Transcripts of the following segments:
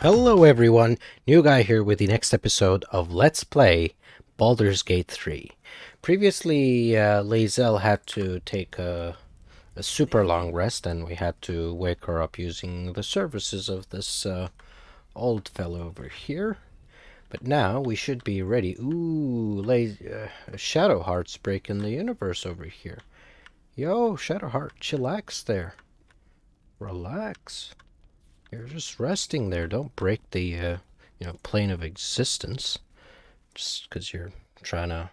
Hello everyone, Nugai here with the next episode of Let's Play Baldur's Gate 3. Previously, Lae'zel had to take a super long rest and we had to wake her up using the services of this old fellow over here. But now we should be ready. Ooh, Shadowheart's breaking the universe over here. Yo, Shadowheart, chillax there. Relax. You're just resting there. Don't break the, plane of existence just because you're trying to,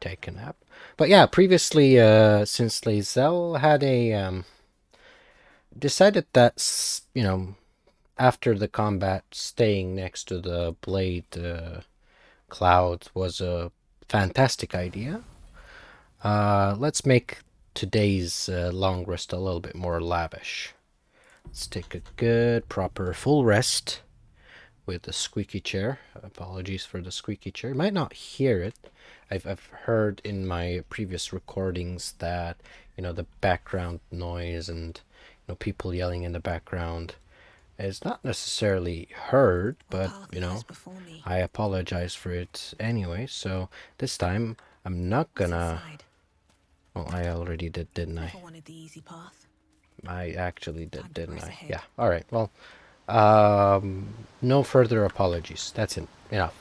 take a nap. But yeah, previously, since Lae'zel had decided that, after the combat, staying next to the blade cloud was a fantastic idea. Let's make today's long rest a little bit more lavish. Let's take a good, proper, full rest with the squeaky chair. Apologies for the squeaky chair. You might not hear it. I've heard in my previous recordings that, the background noise and, people yelling in the background is not necessarily heard, but, I apologize for it anyway. So this time I'm not gonna... Well, I already did, didn't I? I actually did, didn't I? Yeah. All right. Well, no further apologies. That's it. Enough.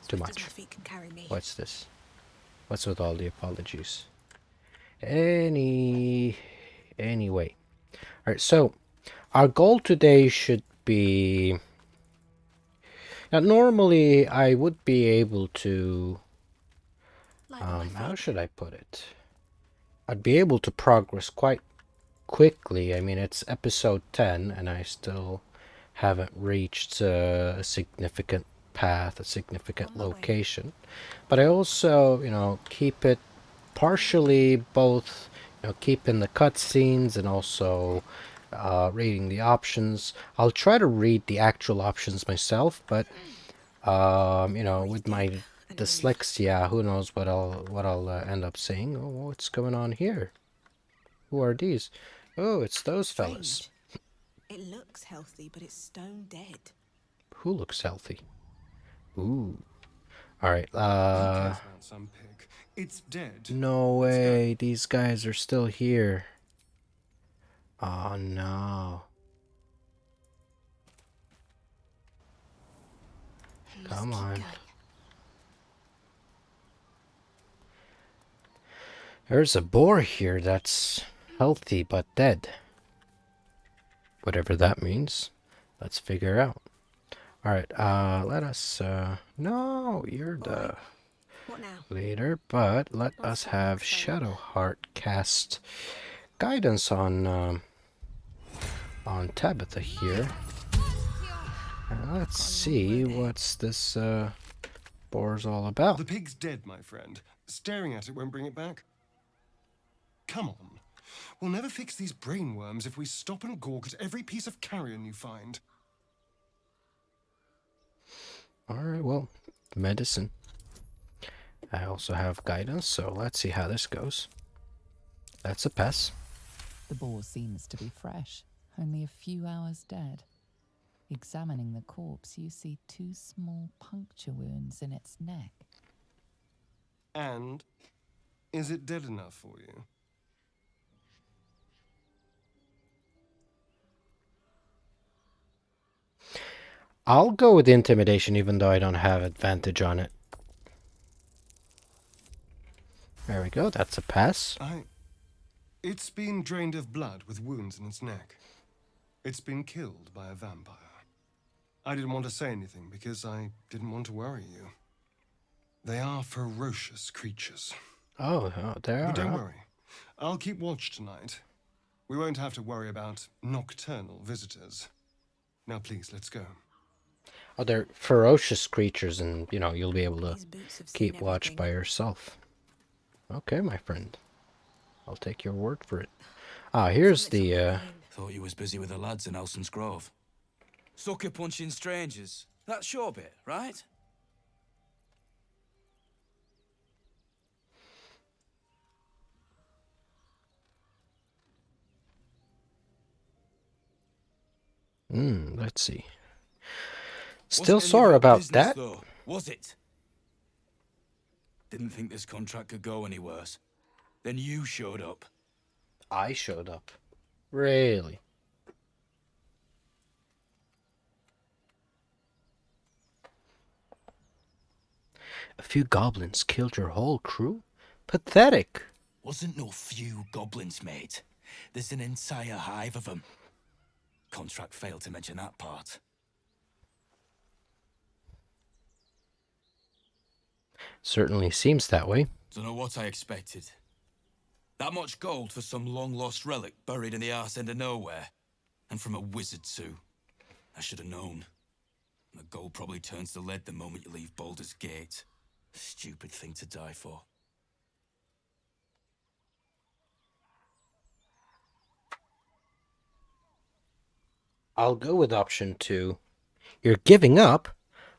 Too much. What's this? What's with all the apologies? Anyway. All right. So, our goal today should be. Now, normally I would be able to. How should I put it? I'd be able to progress quite quickly. I mean, it's episode 10 and I still haven't reached a significant path, a significant location. But I also, keep it partially both, keeping the cutscenes and also reading the options. I'll try to read the actual options myself, but with my dyslexia, who knows what I'll end up saying. Oh, what's going on here? Who are these? Oh, it's those fellas. It looks healthy, but it's stone dead. Who looks healthy? Ooh. Alright, Some pig. It's dead. no way, these guys are still here. Oh no. Come on. There's a boar here that's healthy but dead. Whatever that means. Let's figure out. Alright, let us, no, you're the leader, but let us have Shadowheart cast guidance on Tabitha here. And let's see what's this, boar's all about. The pig's dead, my friend. Staring at it won't bring it back. Come on. We'll never fix these brainworms if we stop and gawk at every piece of carrion you find. Alright, well, medicine. I also have guidance, so let's see how this goes. That's a pass. The boar seems to be fresh, only a few hours dead. Examining the corpse, you see 2 small puncture wounds in its neck. And is it dead enough for you? I'll go with intimidation even though I don't have advantage on it. There we go, that's a pass. It's been drained of blood with wounds in its neck. It's been killed by a vampire. I didn't want to say anything because I didn't want to worry you. They are ferocious creatures. Oh, there are. But don't worry. I'll keep watch tonight. We won't have to worry about nocturnal visitors. Now please, let's go. Oh, they're ferocious creatures and, you'll be able to keep watch by yourself. Okay, my friend. I'll take your word for it. Ah, here's the, Thought you was busy with the lads in Elson's Grove. Sucker punching strangers. That's your bit, right? Let's see. Wasn't Still any of sore your about business, that. though, was it? Didn't think this contract could go any worse. Then you showed up. I showed up. Really? A few goblins killed your whole crew? Pathetic. Wasn't no few goblins, mate. There's an entire hive of them. Contract failed to mention that part. Certainly seems that way. Dunno what I expected. That much gold for some long-lost relic buried in the arse end of nowhere. And from a wizard, too. I should have known. The gold probably turns to lead the moment you leave Baldur's Gate. Stupid thing to die for. I'll go with option 2. You're giving up?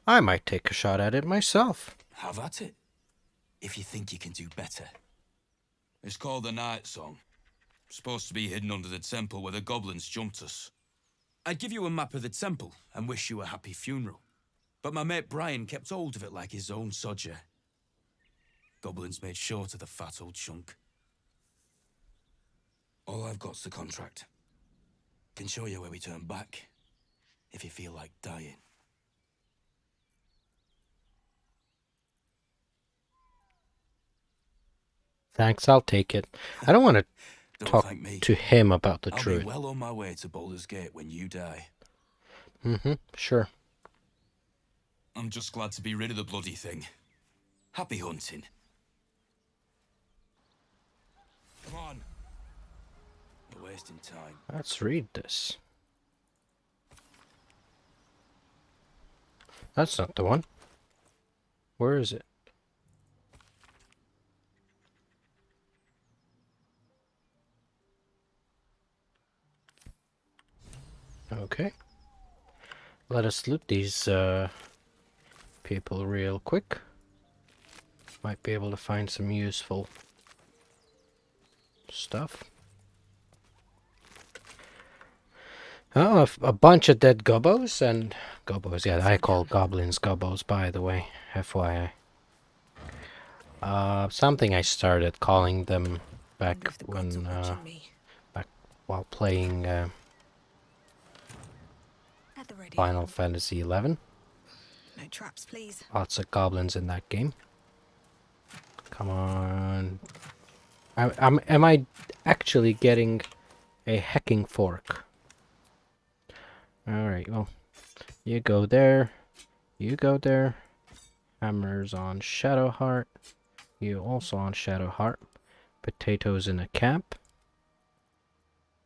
I might take a shot at it myself. Have at it. If you think you can do better. It's called the Night Song. Supposed to be hidden under the temple where the goblins jumped us. I'd give you a map of the temple and wish you a happy funeral. But my mate Brian kept hold of it like his own sodger. Goblins made short of the fat old chunk. All I've got's the contract. Can show you where we turn back, if you feel like dying. Thanks, I'll take it. I don't want to Don't talk thank me. to him about the I'll druid. be well on my way to Baldur's Gate when you die. Sure. I'm just glad to be rid of the bloody thing. Happy hunting. Come on. We're wasting time. Let's read this. That's not the one. Where is it? Okay. Let us loot these people real quick. Might be able to find some useful stuff. Oh, a bunch of dead gobos and gobos. Yeah, I call goblins gobos, by the way. FYI. Something I started calling them back Wonder if the gods are when watching me. back while playing At the ready. Final Fantasy XI. No traps, please. Lots of goblins in that game. Come on. Am I actually getting a hacking fork? Alright, well, you go there. You go there. Hammers on Shadowheart. You also on Shadowheart. Potatoes in a camp.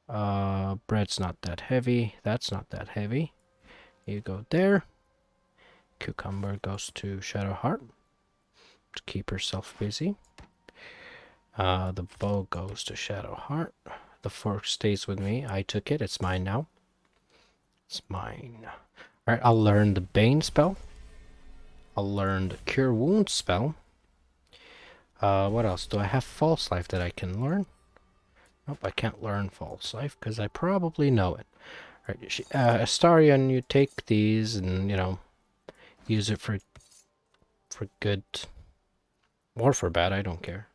Bread's not that heavy. That's not that heavy. You go there. Cucumber goes to Shadowheart to keep herself busy. The bow goes to Shadowheart. The fork stays with me. I took it. It's mine now. It's mine. Alright, I'll learn the Bane spell. I'll learn the Cure Wounds spell. What else? Do I have False Life that I can learn? Nope, I can't learn False Life because I probably know it. Alright, Astarion, you take these and, you know, use it for good or for bad, I don't care.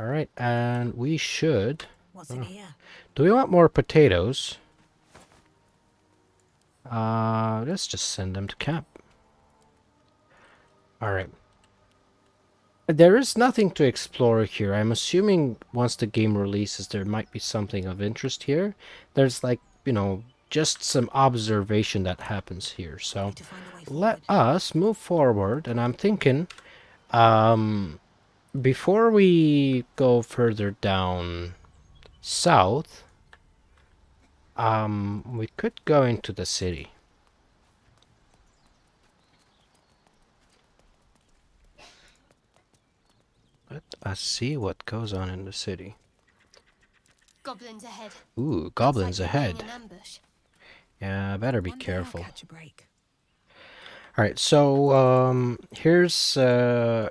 Alright, and we should... What's in here? Do we want more potatoes? Let's just send them to camp. Alright. There is nothing to explore here. I'm assuming once the game releases there might be something of interest here. There's like, you know, just some observation that happens here. So Need to find a way let forward. us move forward, and I'm thinking before we go further down south, we could go into the city. Let us see what goes on in the city. Goblins ahead. Ooh, goblins Looks like they're ahead. laying an ambush. Yeah, better be One day I'll careful. catch a break. Alright, so here's an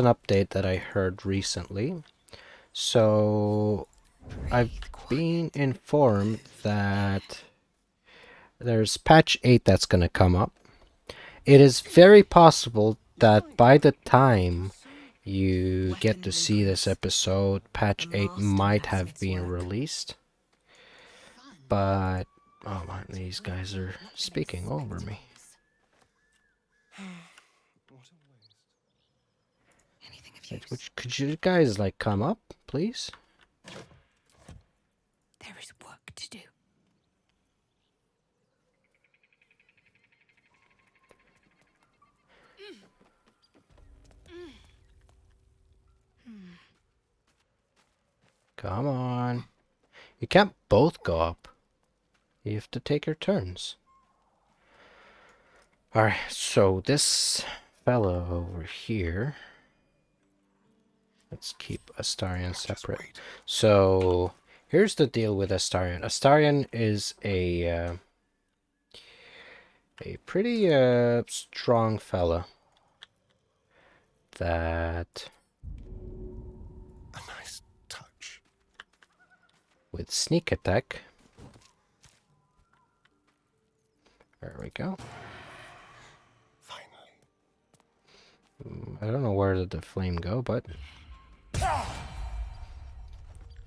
update that I heard recently. So I've been informed that there's patch 8 that's going to come up. It is very possible that by the time you get to see this episode, patch 8 might have been released. But, oh man, these guys are speaking over me. Anything of Wait, use. could you guys, like, come up, please? There is work to do. Come on. You can't both go up. You have to take your turns. Alright, so this fellow over here. Let's keep Astarion separate. So, here's the deal with Astarion. Astarion is a pretty strong fella that A nice touch. with sneak attack. There we go. Finally. I don't know where did the flame go, but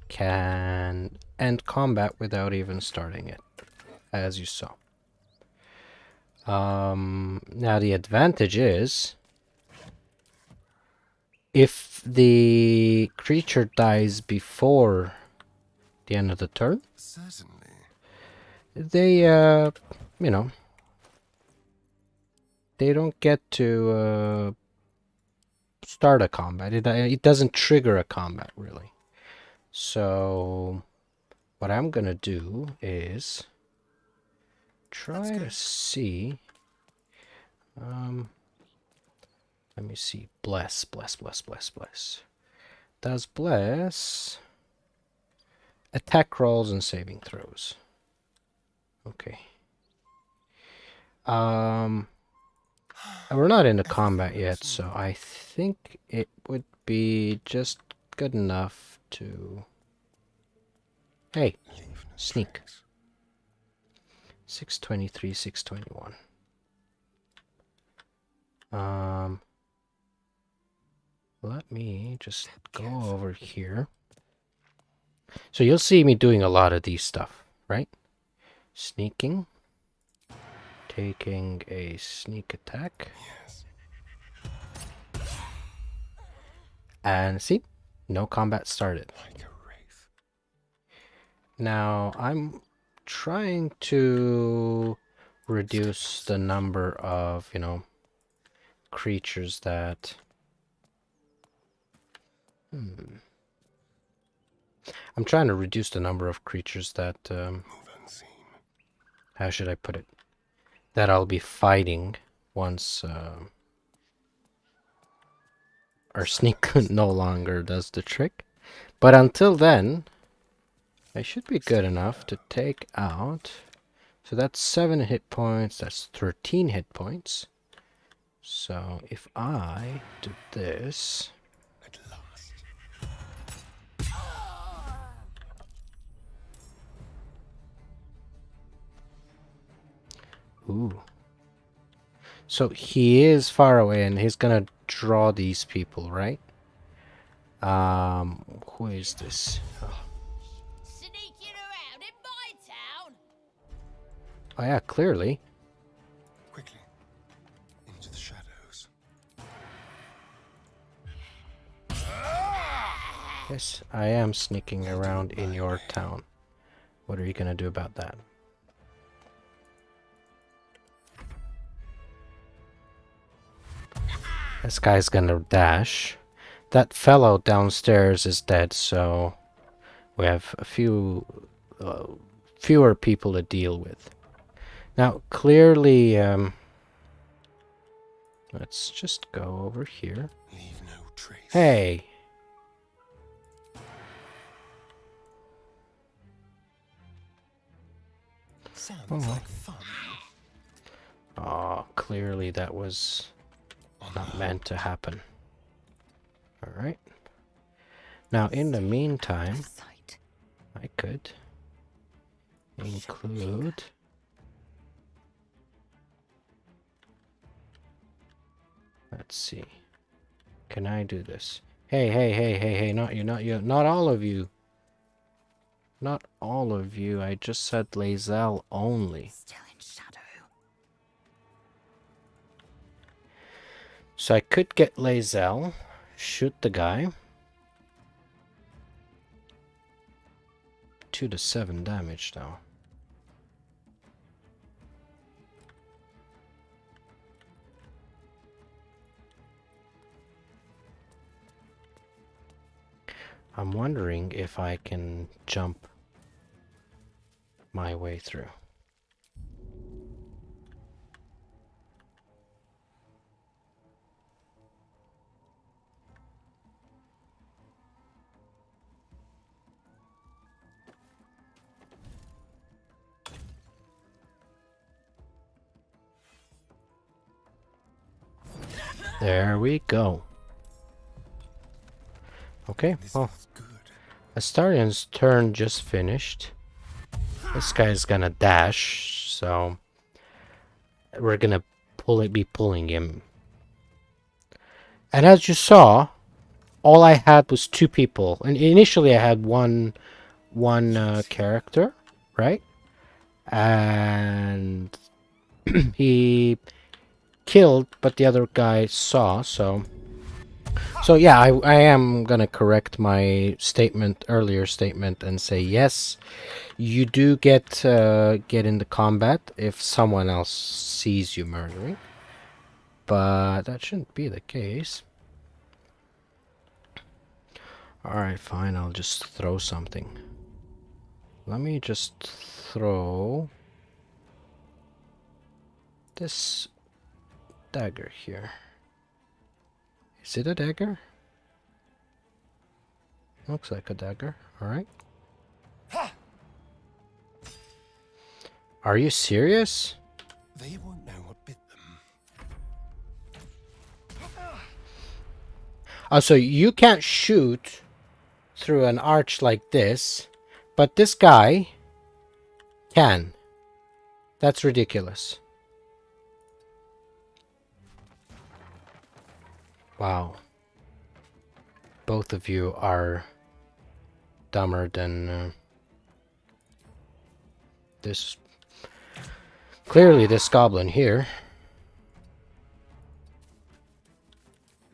can end combat without even starting it, as you saw. Now the advantage is if the creature dies before the end of the turn, Certainly. they you know, they don't get to start a combat. It doesn't trigger a combat, really. So what I'm gonna do is try to see. Let me see. Bless. Does bless attack rolls and saving throws? Okay. We're not into combat yet, so I think it would be just good enough to. Hey, sneak. 623, 621. Let me just go over here. So you'll see me doing a lot of these stuff, right? Sneaking. Taking a sneak attack. Yes. And see? No combat started. Like a wraith. Now, I'm trying to reduce the number of, creatures that... I'm trying to reduce the number of creatures that... Move unseen. how should I put it? That I'll be fighting once our sneak no longer does the trick. But until then, I should be good enough to take out... So that's 7 hit points, that's 13 hit points. So if I do this... At last. Ooh. So he is far away and he's gonna draw these people, right? Who is this? Oh, Sneaking around in my town? oh yeah, clearly. Quickly. Into the shadows. Yes, I am sneaking around in your town. What are you gonna do about that? This guy's gonna dash. That fellow downstairs is dead, so we have a fewer people to deal with. Now, clearly, let's just go over here. Leave no trace. Hey! Sounds like fun. Oh, clearly that was not meant to happen. Alright. Now, in the meantime, Sight. I could include Let's see. Can I do this? Hey, hey, hey, hey, hey, not you, not you, not all of you. Not all of you, I just said Lae'zel only. Still in shadow. So I could get Lae'zel, shoot the guy. 2 to 7 damage now. I'm wondering if I can jump my way through. There we go. Okay, This well, feels good. Astarian's turn just finished. This guy's gonna dash, so we're gonna be pulling him. And as you saw, all I had was 2 people. And initially I had one character, right? And he killed, but the other guy saw, so yeah, I am gonna correct my earlier statement, and say yes, you do get into combat if someone else sees you murdering, but that shouldn't be the case. Alright, fine, I'll just throw something. Let me just throw this dagger here. Is it a dagger? Looks like a dagger. Alright. Are you serious? They won't know what bit them. Oh, so you can't shoot through an arch like this, but this guy can. That's ridiculous. Wow. Both of you are dumber than this. Clearly this goblin here.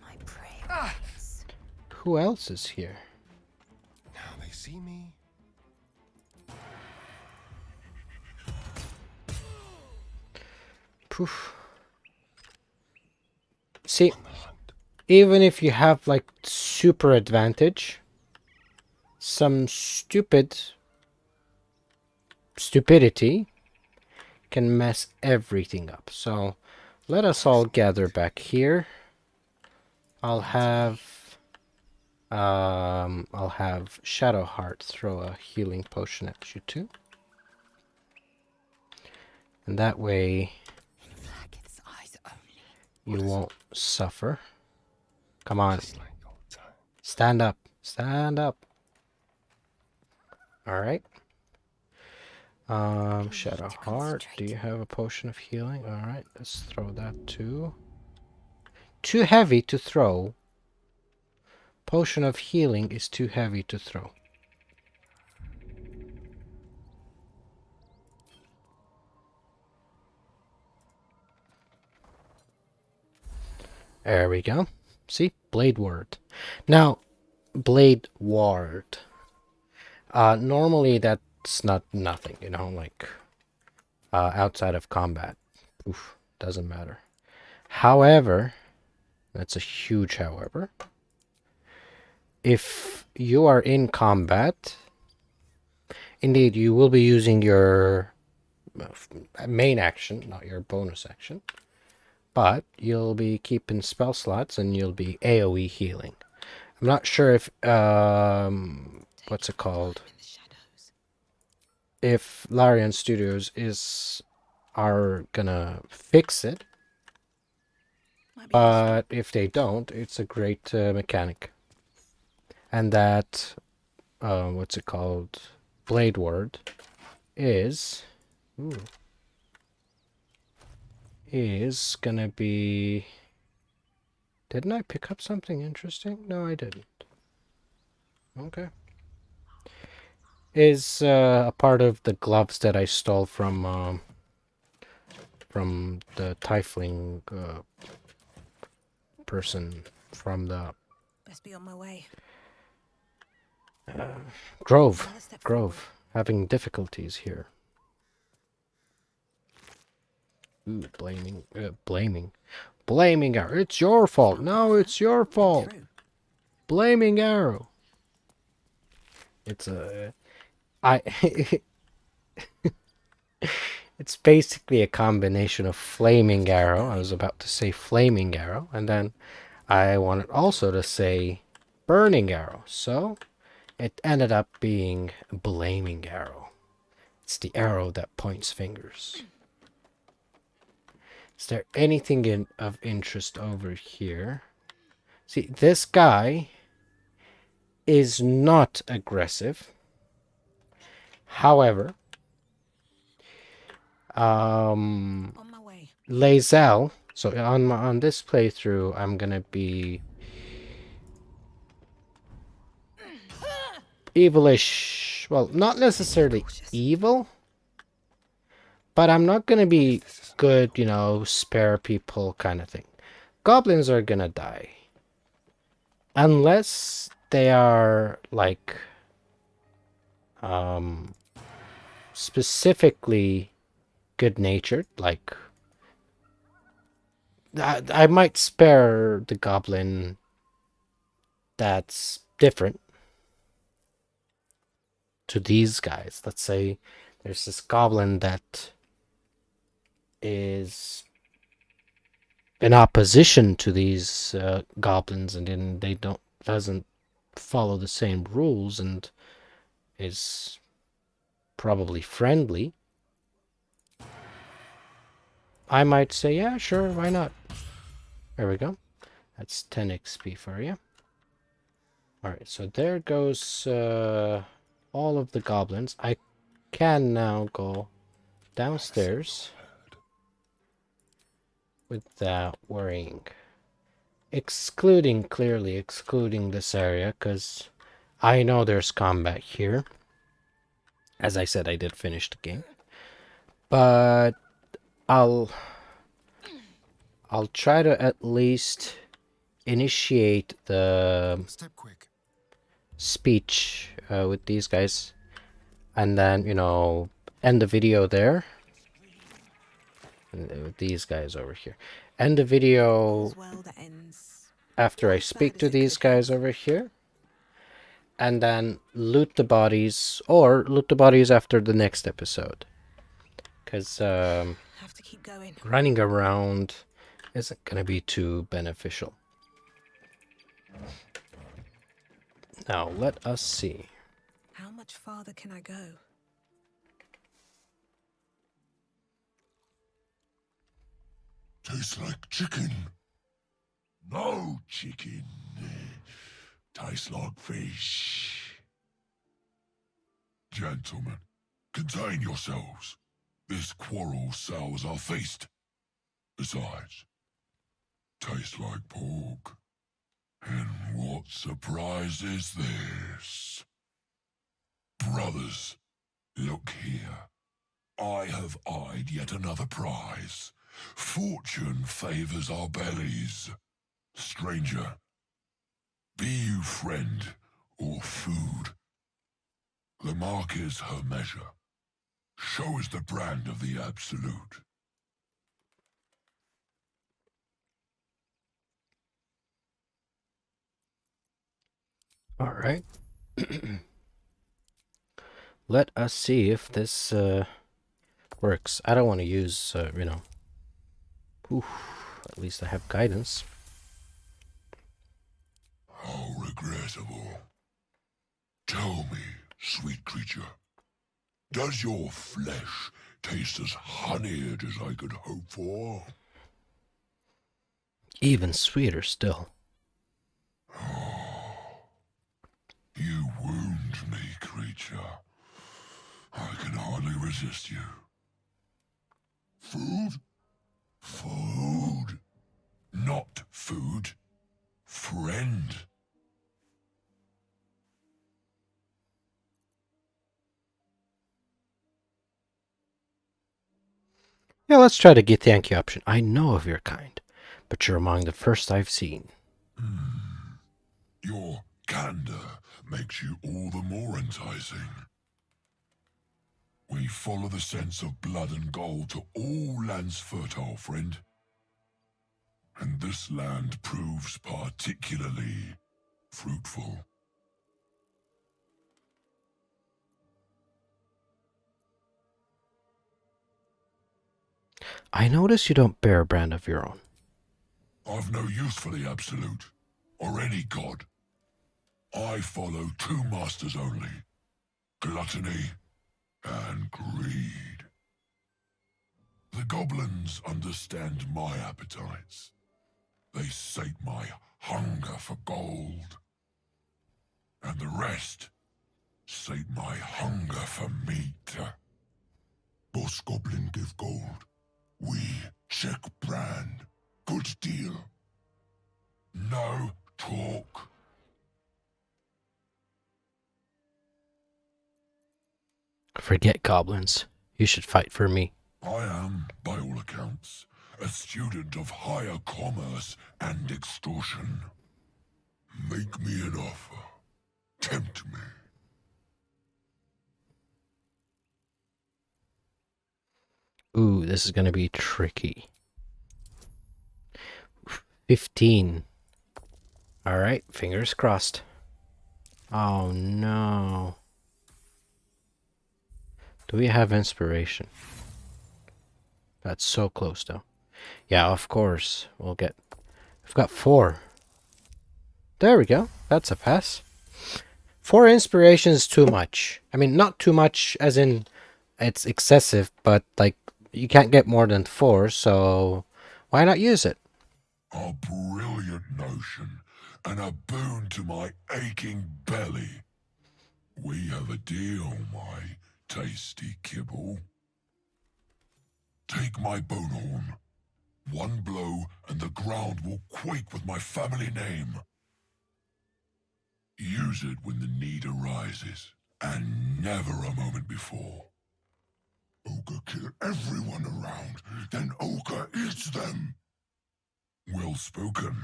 My prey. Who else is here? Now they see me. Poof. See, even if you have like super advantage, some stupidity can mess everything up. So let us all gather back here. I'll have Shadowheart throw a healing potion at you too. And that way Flageth's eyes only. you won't suffer. Come on. Just like old times. Stand up. Stand up. Alright. Shadowheart, do you have a potion of healing? Alright, let's throw that too. Too heavy to throw. Potion of healing is too heavy to throw. There we go. See? Blade Ward. Now, Blade Ward. Normally that's nothing, you know, like outside of combat. Oof, doesn't matter. However, that's a huge however. If you are in combat, indeed you will be using your main action, not your bonus action. But you'll be keeping spell slots and you'll be AoE healing. I'm not sure if what's it called? In the shadows. If Larian Studios are gonna fix it, Might be but if they don't, it's a great mechanic. And that what's it called? Blade Ward is gonna be Didn't I pick up something interesting? No, I didn't. Okay. Is a part of the gloves that I stole from the tiefling person from the Best be on my way. Grove. Another step Grove. Having difficulties here. Ooh, blaming arrow. It's your fault. No, it's your fault. Through. Blaming arrow. It's it's basically a combination of flaming arrow. I was about to say flaming arrow, and then I wanted also to say burning arrow. So it ended up being blaming arrow. It's the arrow that points fingers. Is there anything of interest over here? See, this guy is not aggressive. However, On my way. Lae'zel. So on this playthrough, I'm gonna be evilish. Well, not necessarily evil, but I'm not gonna be good. You know, spare people kind of thing. Goblins are gonna die unless they are like specifically good-natured, like I might spare the goblin that's different to these guys. Let's say there's this goblin that is in opposition to these goblins, and then they doesn't follow the same rules and is probably friendly. I might say, yeah, sure, why not? There we go. That's 10 XP for you. Alright, so there goes all of the goblins. I can now go downstairs without worrying. Clearly excluding this area, because I know there's combat here. As I said, I did finish the game. But I'll try to at least initiate the Step quick. speech with these guys, and then, you know, end the video there. And with these guys over here. End the video All's well that ends. after I as speak bad to as it these could have. guys over here. And then loot the bodies, or loot the bodies after the next episode. Because Have to keep going. running around isn't going to be too beneficial. Now, let us see. How much farther can I go? Tastes like chicken. No chicken. Tastes like fish. Gentlemen, contain yourselves. This quarrel sours our feast. Besides, tastes like pork. And what surprise is this? Brothers, look here. I have eyed yet another prize. Fortune favors our bellies. Stranger, be you friend or food. The mark is her measure. Show us the brand of the absolute. All right. Let us see if this works. I don't want to use, you know. Oof, at least I have guidance. How regrettable. Tell me, sweet creature, does your flesh taste as honeyed as I could hope for? Even sweeter still. You wound me, creature. I can hardly resist you. Food? Food? Not food. friend. Yeah, let's try the Githyanki option. I know of your kind, but you're among the first I've seen. Your candor makes you all the more enticing. We follow the sense of blood and gold to all lands fertile, friend. And this land proves particularly fruitful. I notice you don't bear a brand of your own. I've no use for the Absolute, or any god. I follow two masters only, gluttony and greed. The goblins understand my appetites. They sate my hunger for gold. And the rest sate my hunger for meat. Boss Goblin give gold. We check brand. Good deal. No talk. Forget goblins. You should fight for me. I am, by all accounts, a student of higher commerce and extortion. Make me an offer. Tempt me. Ooh, this is gonna be tricky. 15. Alright, fingers crossed. Oh no. Do we have inspiration? That's so close though. Yeah, of course. We've got 4. There we go. That's a pass. 4 inspiration is too much. I mean, not too much as in it's excessive, but like you can't get more than 4, so why not use it? A brilliant notion, and a boon to my aching belly. We have a deal, my tasty kibble. Take my bone horn. One blow, and the ground will quake with my family name. Use it when the need arises, and never a moment before. Ogre kill everyone around, then Ogre eats them. Well spoken,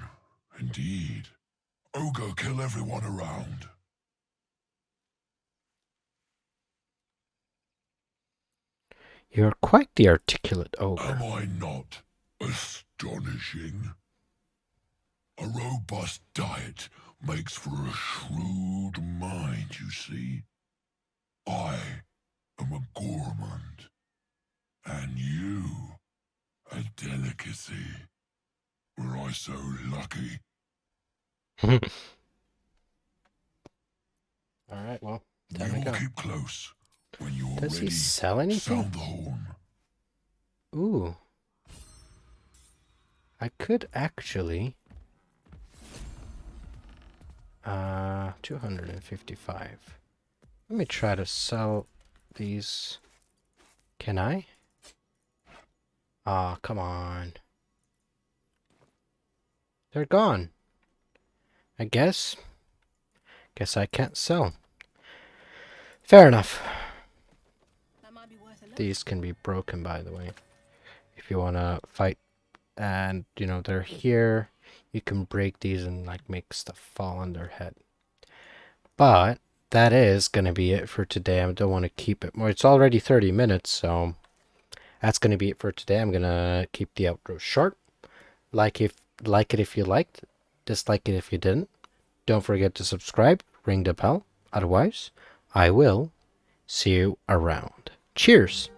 indeed. Ogre kill everyone around. You're quite the articulate ogre. Am I not astonishing? A robust diet makes for a shrewd mind, you see. I am a gourmand, and you a delicacy. Were I so lucky? Alright, well, We time to will go. keep close. When you are Does he ready, sell anything? sound the horn. Ooh. I could actually... 255. Let me try to sell these. Can I? Ah, come on. They're gone. I guess I can't sell. Fair enough. That might be worth a look. These can be broken, by the way. If you want to fight and, you know, they're here, you can break these and, like, make stuff fall on their head. But that is going to be it for today. I don't want to keep it more. It's already 30 minutes, so that's going to be it for today. I'm going to keep the outro short. Like it if you liked, dislike it if you didn't. Don't forget to subscribe, ring the bell. Otherwise, I will see you around. Cheers!